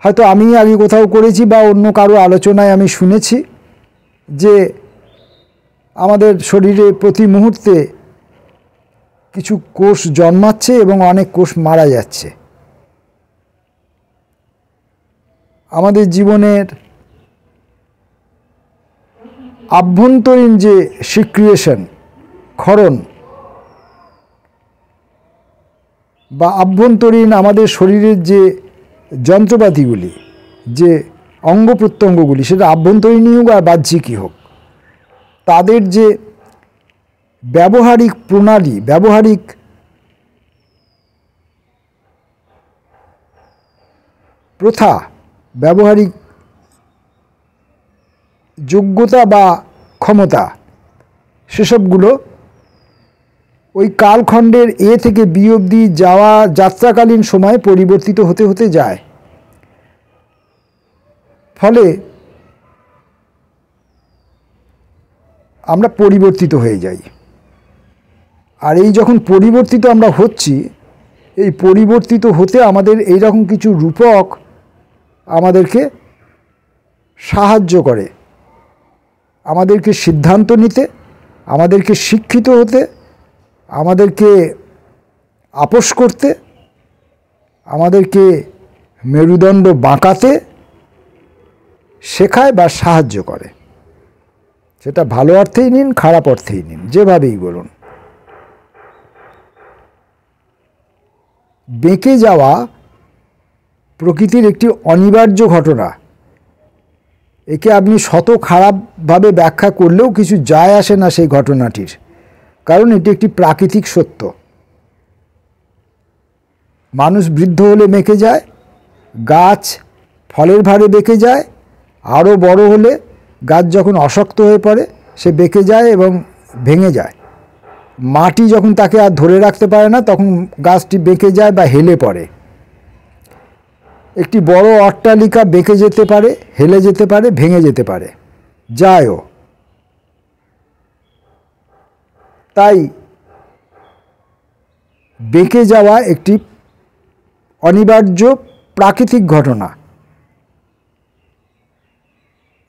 হয়তো আমি আগে কোথাও করেছি বা অন্য কারো আলোচনায় আমি শুনেছি যে আমাদের শরীরে প্রতি মুহূর্তে কিছু কোষ জন্মাচ্ছে এবং অনেক কোষ মারা যাচ্ছে। আমাদের জীবনের আভ্যন্তরীণ যে সিক্রিয়েশন, ক্ষরণ বা আভ্যন্তরীণ আমাদের শরীরের যে যন্ত্রপাতিগুলি, যে অঙ্গ প্রত্যঙ্গগুলি, সেটা আভ্যন্তরীণই হোক আর বাহ্যিকই হোক, তাদের যে ব্যবহারিক প্রণালী, ব্যবহারিক প্রথা, ব্যবহারিক যোগ্যতা বা ক্ষমতা, সেসবগুলো ওই কালখণ্ডের এ থেকে বি অবধি যাওয়া যাত্রাকালীন সময়ে পরিবর্তিত হতে হতে যায়। ফলে আমরা পরিবর্তিত হয়ে যাই। আর এই যখন পরিবর্তিত আমরা হচ্ছি, এই পরিবর্তিত হতে আমাদের এইরকম কিছু রূপক আমাদেরকে সাহায্য করে, আমাদেরকে সিদ্ধান্ত নিতে, আমাদেরকে শিক্ষিত হতে, আমাদেরকে আপোস করতে, আমাদেরকে মেরুদণ্ড বাঁকাতে শেখায় বা সাহায্য করে। সেটা ভালো অর্থেই নিন, খারাপ অর্থেই নিন, যেভাবেই বলুন। বেঁকে যাওয়া প্রকৃতির একটি অনিবার্য ঘটনা। একে আপনি শত খারাপভাবে ব্যাখ্যা করলেও কিছু যায় আসে না সেই ঘটনাটির, কারণ এটি একটি প্রাকৃতিক সত্য। মানুষ বৃদ্ধ হলে বেঁকে যায়, গাছ ফলের ভারে বেঁকে যায়, আরও বড় হলে গাছ যখন অশক্ত হয়ে পড়ে সে বেঁকে যায় এবং ভেঙে যায়। মাটি যখন তাকে আর ধরে রাখতে পারে না তখন গাছটি বেঁকে যায় বা হেলে পড়ে। একটি বড় অট্টালিকা বেঁকে যেতে পারে, হেলে যেতে পারে, ভেঙে যেতে পারে, যায়ও। তাই বেঁকে যাওয়া একটি অনিবার্য প্রাকৃতিক ঘটনা।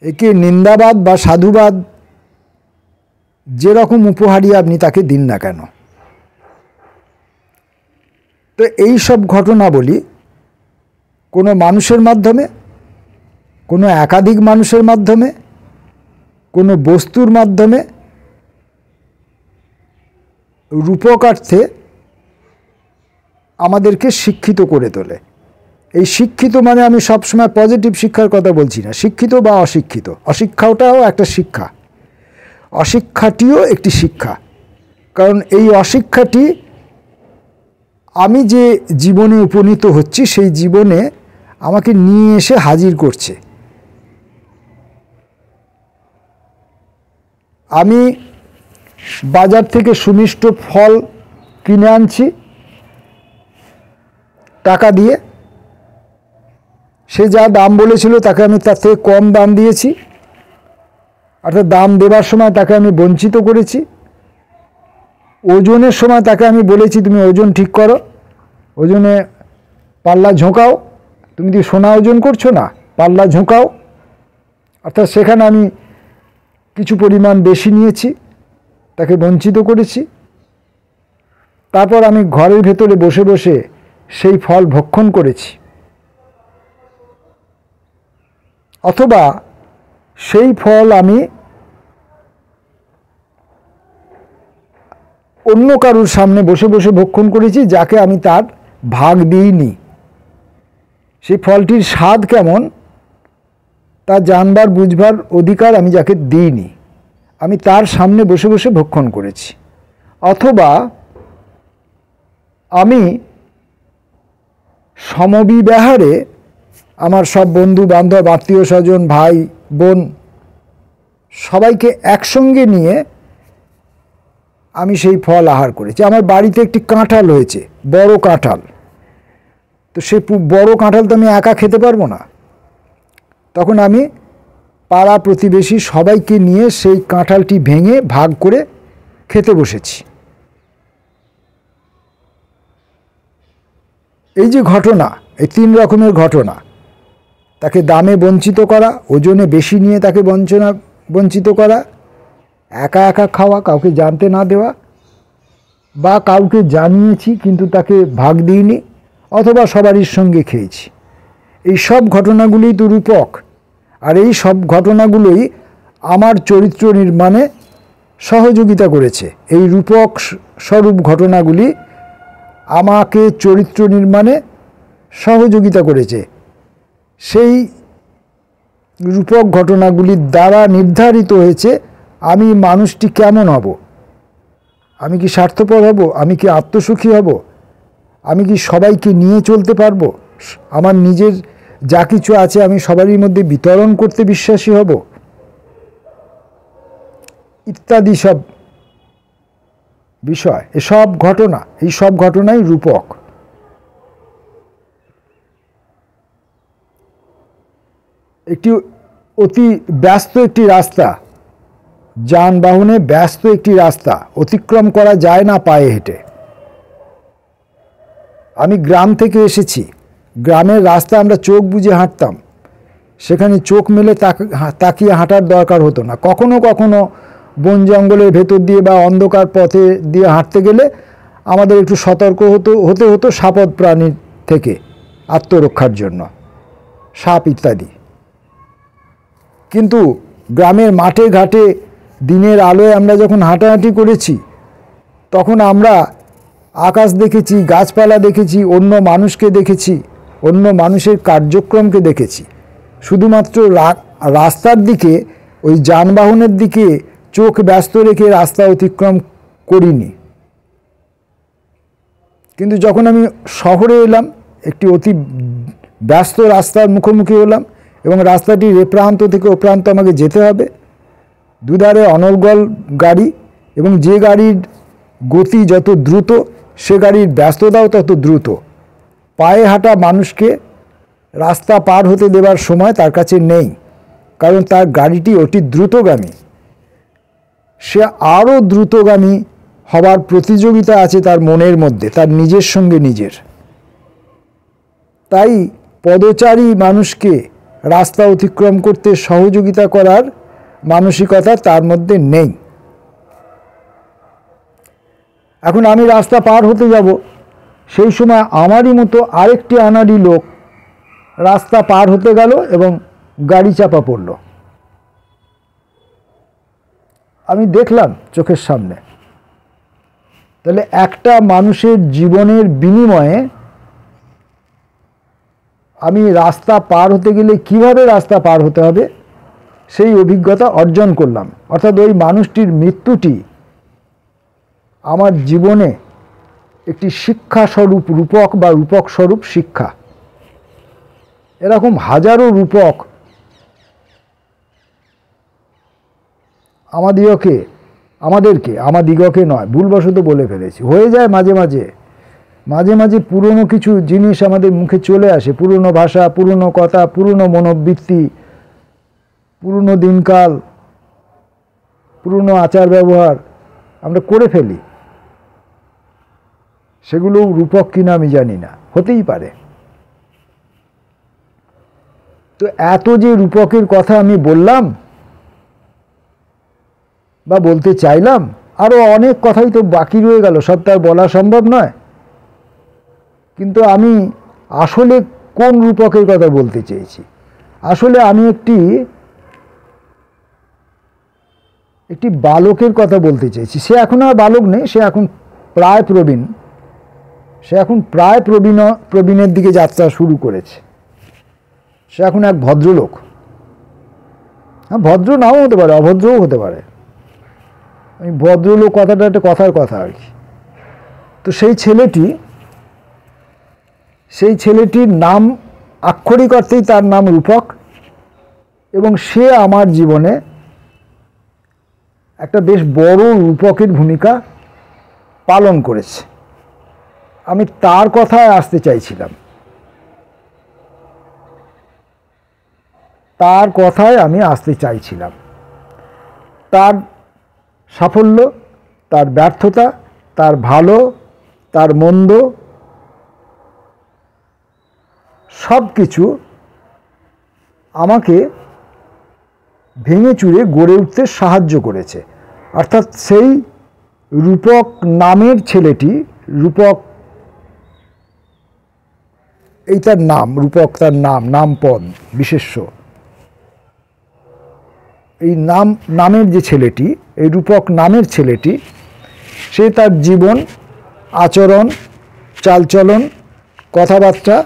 একে নিন্দাবাদ বা সাধুবাদ যেরকম উপহারই আপনি তাকে দিন না কেন। তো এই সব ঘটনাবলী কোনো মানুষের মাধ্যমে, কোনো একাধিক মানুষের মাধ্যমে, কোনো বস্তুর মাধ্যমে রূপকার্থে আমাদেরকে শিক্ষিত করে তোলে। এই শিক্ষিত মানে আমি সবসময় পজিটিভ শিক্ষার কথা বলছি না, শিক্ষিত বা অশিক্ষিত। অশিক্ষাটাও একটা শিক্ষা, অশিক্ষাটিও একটি শিক্ষা। কারণ এই অশিক্ষাটি আমি যে জীবনে উপনীত হচ্ছি সেই জীবনে আমাকে নিয়ে এসে হাজির করছে। আমি বাজার থেকে সুমিষ্ট ফল কিনে আনছি টাকা দিয়ে, সে যা দাম বলেছিল তাকে আমি তার থেকে কম দাম দিয়েছি, অর্থাৎ দাম দেবার সময় তাকে আমি বঞ্চিত করেছি। ওজনের সময় তাকে আমি বলেছি তুমি ওজন ঠিক করো, ওজনে পাল্লা ঝোঁকাও, তুমি কি সোনা ওজন করছো না, পাল্লা ঝোঁকাও। অর্থাৎ সেখানে আমি কিছু পরিমাণ বেশি নিয়েছি, তাকে বঞ্চিত করেছি। তারপর আমি ঘরের ভেতরে বসে বসে সেই ফল ভক্ষণ করেছি। অথবা সেই ফল আমি অন্য কারুর সামনে বসে বসে ভক্ষণ করেছি যাকে আমি তার ভাগ দিইনি। সেই ফলটির স্বাদ কেমন তা জানবার বুঝবার অধিকার আমি যাকে দিইনি, আমি তার সামনে বসে বসে ভক্ষণ করেছি। অথবা আমি সমবিব্যাহারে আমার সব বন্ধু বান্ধব আত্মীয় স্বজন ভাই বোন সবাইকে একসঙ্গে নিয়ে আমি সেই ফল আহার করেছি। আমার বাড়িতে একটি কাঁঠাল হয়েছে, বড় কাঁঠাল, তো সেই বড় কাঁঠাল তো আমি একা খেতে পারবো না, তখন আমি পাড়া প্রতিবেশী সবাইকে নিয়ে সেই কাঁঠালটি ভেঙে ভাগ করে খেতে বসেছি। এই যে ঘটনা, এই 3 রকমের ঘটনা, তাকে দামে বঞ্চিত করা, ওজনে বেশি নিয়ে তাকে বঞ্চিত করা, একা একা খাওয়া, কাউকে জানতে না দেওয়া, বা কাউকে জানিয়েছি কিন্তু তাকে ভাগ দিইনি, অথবা সবারই সঙ্গে খেয়েছি। এই সব ঘটনাগুলি তো রূপক, আর এই সব ঘটনাগুলোই আমার চরিত্র নির্মাণে সহযোগিতা করেছে। এই রূপক স্বরূপ ঘটনাগুলি আমাকে চরিত্র নির্মাণে সহযোগিতা করেছে। সেই রূপক ঘটনাগুলির দ্বারা নির্ধারিত হয়েছে আমি মানুষটি কেমন হব, আমি কি স্বার্থপর হব, আমি কি আত্মসুখী হব, আমি কি সবাইকে নিয়ে চলতে পারবো, আমার নিজের যা কিছু আছে আমি সবারই মধ্যে বিতরণ করতে বিশ্বাসী হব, ইত্যাদি সব বিষয়, এসব ঘটনা, এই সব ঘটনাই রূপক। একটি অতি ব্যস্ত একটি রাস্তা, যানবাহনে ব্যস্ত একটি রাস্তা অতিক্রম করা যায় না পায়ে হেঁটে। আমি গ্রাম থেকে এসেছি, গ্রামের রাস্তা আমরা চোখ বুজে হাঁটতাম, সেখানে চোখ মেলে তাকিয়ে হাঁটার দরকার হতো না। কখনো কখনো বন জঙ্গলের ভেতর দিয়ে বা অন্ধকার পথে দিয়ে হাঁটতে গেলে আমাদের একটু সতর্ক হতে হতো সাপদ প্রাণীর থেকে আত্মরক্ষার জন্য, সাপ ইত্যাদি। কিন্তু গ্রামের মাঠে ঘাটে দিনের আলোয় আমরা যখন হাঁটাহাঁটি করেছি, তখন আমরা আকাশ দেখেছি, গাছপালা দেখেছি, অন্য মানুষকে দেখেছি, অন্য মানুষের কার্যক্রমকে দেখেছি। শুধুমাত্র রাস্তার দিকে, ওই যানবাহনের দিকে চোখ ব্যস্ত রেখে রাস্তা অতিক্রম করিনি। কিন্তু যখন আমি শহরে এলাম, একটি অতি ব্যস্ত রাস্তার মুখোমুখি হলাম, এবং রাস্তাটির এ প্রান্ত থেকে ও প্রান্ত আমাকে যেতে হবে, দুধারে অনর্গল গাড়ি, এবং যে গাড়ির গতি যত দ্রুত সে গাড়ির ব্যস্ততাও তত দ্রুত। পায়ে হাঁটা মানুষকে রাস্তা পার হতে দেবার সময় তার কাছে নেই, কারণ তার গাড়িটি অতি দ্রুতগামী। সে আরও দ্রুতগামী হবার প্রতিযোগিতা আছে তার মনের মধ্যে, তার নিজের সঙ্গে নিজের। তাই পদচারী মানুষকে রাস্তা অতিক্রম করতে সহযোগিতা করার মানসিকতা তার মধ্যে নেই। এখন আমি রাস্তা পার হতে যাব, সেই সময় আমারই মতো আরেকটি আনাড়ি লোক রাস্তা পার হতে গেল এবং গাড়ি চাপা পড়ল। আমি দেখলাম চোখের সামনে। তাহলে একটা মানুষের জীবনের বিনিময়ে আমি রাস্তা পার হতে গেলে কিভাবে রাস্তা পার হতে হবে সেই অভিজ্ঞতা অর্জন করলাম। অর্থাৎ ওই মানুষটির মৃত্যুটি আমার জীবনে একটি শিক্ষা স্বরূপ রূপক বা রূপক স্বরূপ শিক্ষা। এরকম হাজারো রূপক আমাদিগকে নয়, ভুলবশত বলে ফেলেছি, হয়ে যায় মাঝে মাঝে পুরনো কিছু জিনিস আমাদের মুখে চলে আসে, পুরনো ভাষা, পুরনো কথা, পুরনো মনোবৃত্তি, পুরনো দিনকাল, পুরনো আচার ব্যবহার আমরা করে ফেলি। সেগুলো রূপক কিনা আমি জানি না, হতেই পারে। তো এত যে রূপকের কথা আমি বললাম বা বলতে চাইলাম, আরও অনেক কথাই তো বাকি রয়ে গেল, সব তার বলা সম্ভব নয়। কিন্তু আমি আসলে কোন রূপকের কথা বলতে চেয়েছি, আসলে আমি একটি বালকের কথা বলতে চেয়েছি। সে এখন আর বালক নেই, সে এখন প্রায় প্রবীণ। প্রবীণের দিকে যাত্রা শুরু করেছে। সে এখন এক ভদ্রলোক। হ্যাঁ, ভদ্র নাও হতে পারে, অভদ্রও হতে পারে। আমি ভদ্রলোক কথাটা একটা কথার কথা আর কি। তো সেই ছেলেটির নাম আক্ষরিক অর্থেই তার নাম রূপক, এবং সে আমার জীবনে একটা বেশ বড় রূপকের ভূমিকা পালন করেছে। আমি তার কথায় আসতে চাইছিলাম, তার কথায় আমি আসতে চাইছিলাম। তার সাফল্য, তার ব্যর্থতা, তার ভালো, তার মন্দ, সব কিছু আমাকে ভেঙে চুরে গড়ে উঠতে সাহায্য করেছে। অর্থাৎ সেই রূপক নামের ছেলেটি, রূপক এই তার নাম, রূপক তার নামপদ বিশেষ্য, এই নামের যে ছেলেটি, এই রূপক নামের ছেলেটি, সে তার জীবন, আচরণ, চালচলন, কথাবার্তা,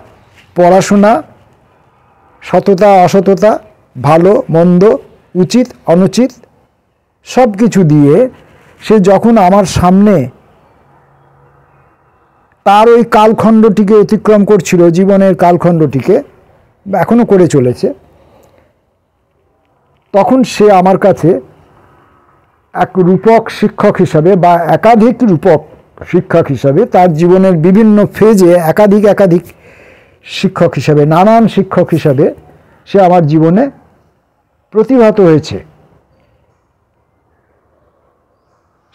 পড়াশোনা, সততা অসততা, ভালো মন্দ, উচিত অনুচিত, সব কিছু দিয়ে সে যখন আমার সামনে তার ওই কালখণ্ডটিকে অতিক্রম করছিল, জীবনের কালখণ্ডটিকে এখনো করে চলেছে, তখন সে আমার কাছে এক রূপক শিক্ষক হিসাবে বা একাধিক রূপক শিক্ষক হিসাবে, তার জীবনের বিভিন্ন ফেজে একাধিক শিক্ষক হিসাবে, নানান শিক্ষক হিসাবে সে আমার জীবনে প্রতিভাত হয়েছে।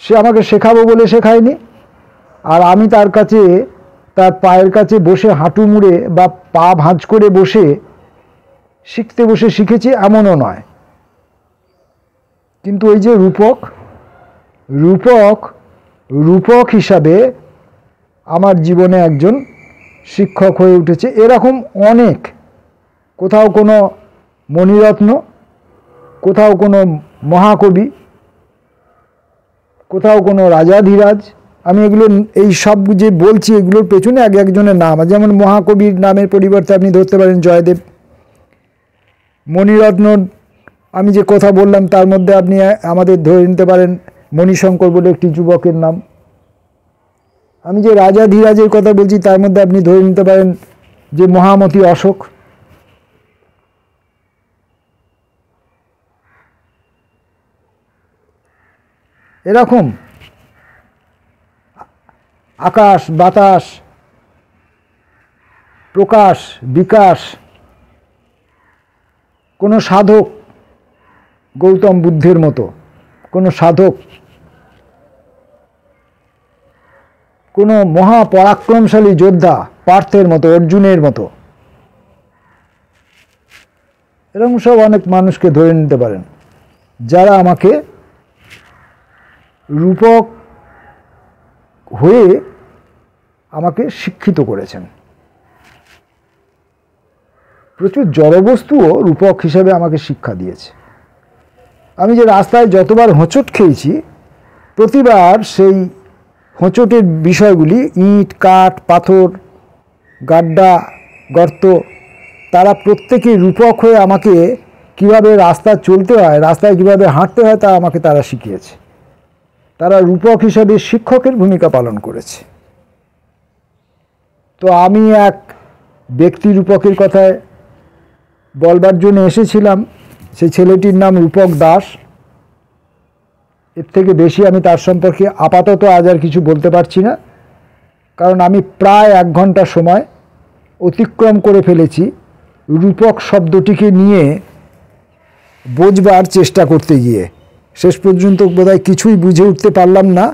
সে আমাকে শেখাবো বলে শেখায়নি, আর আমি তার কাছে, তার পায়ের কাছে বসে হাঁটু মুড়ে বা পা ভাঁজ করে বসে শিখেছি এমনও নয়। কিন্তু ওই যে রূপক হিসাবে আমার জীবনে একজন শিক্ষক হয়ে উঠেছে। এরকম অনেক, কোথাও কোনো মণিরত্ন, কোথাও কোনো মহাকবি, কোথাও কোনো রাজাধিরাজ। আমি এগুলো, এই সব যে বলছি এগুলোর পেছনে একজনের নাম। যেমন মহাকবির নামের পরিবর্তে আপনি ধরতে পারেন জয়দেব। মণিরত্ন আমি যে কথা বললাম তার মধ্যে আপনি আমাদের ধরে নিতে পারেন মণিশঙ্কর বলে একটি যুবকের নাম। আমি যে রাজাধিরাজের কথা বলছি তার মধ্যে আপনি ধরে নিতে পারেন যে মহামতি অশোক। এরকম আকাশ বাতাস, প্রকাশ বিকাশ, কোনো সাধক গৌতম বুদ্ধের মতো, কোনো সাধক, কোনো মহাপরাক্রমশালী যোদ্ধা পার্থের মতো, অর্জুনের মতো, এরকম সব অনেক মানুষকে ধরে নিতে পারেন যারা আমাকে রূপক হয়ে আমাকে শিক্ষিত করেছেন। প্রচুর জড়বস্তুও রূপক হিসেবে আমাকে শিক্ষা দিয়েছে। আমি যে রাস্তায় যতবার হোঁচট খেয়েছি, প্রতিবার সেই হোঁচটের বিষয়গুলি, ইট কাঠ পাথর গাড্ডা গর্ত, তারা প্রত্যেকেই রূপক হয়ে আমাকে কিভাবে রাস্তা চলতে হয়, রাস্তায় কিভাবে হাঁটতে হয় তা আমাকে তারা শিখিয়েছে। তারা রূপক হিসাবে শিক্ষকের ভূমিকা পালন করেছে। তো আমি এক ব্যক্তি রূপকের কথায় বলবার জন্য এসেছিলাম। সেই ছেলেটির নাম রূপক দাস। এর থেকে বেশি আমি তার সম্পর্কে আপাতত আজ আর কিছু বলতে পারছি না, কারণ আমি প্রায় 1 ঘন্টা সময় অতিক্রম করে ফেলেছি রূপক শব্দটিকে নিয়ে বোঝবার চেষ্টা করতে গিয়ে। শেষ পর্যন্ত বোধহয় কিছুই বুঝে উঠতে পারলাম না।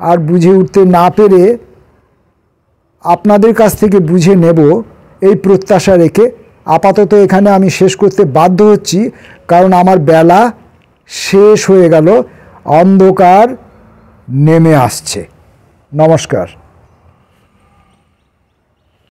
আর বুঝে উঠতে না পেরে আপনাদের কাছ থেকে বুঝে নেব এই প্রত্যাশা রেখে আপাতত এখানে আমি শেষ করতে বাধ্য হচ্ছি, কারণ আমার বেলা শেষ হয়ে গেল, অন্ধকার নেমে আসছে। নমস্কার।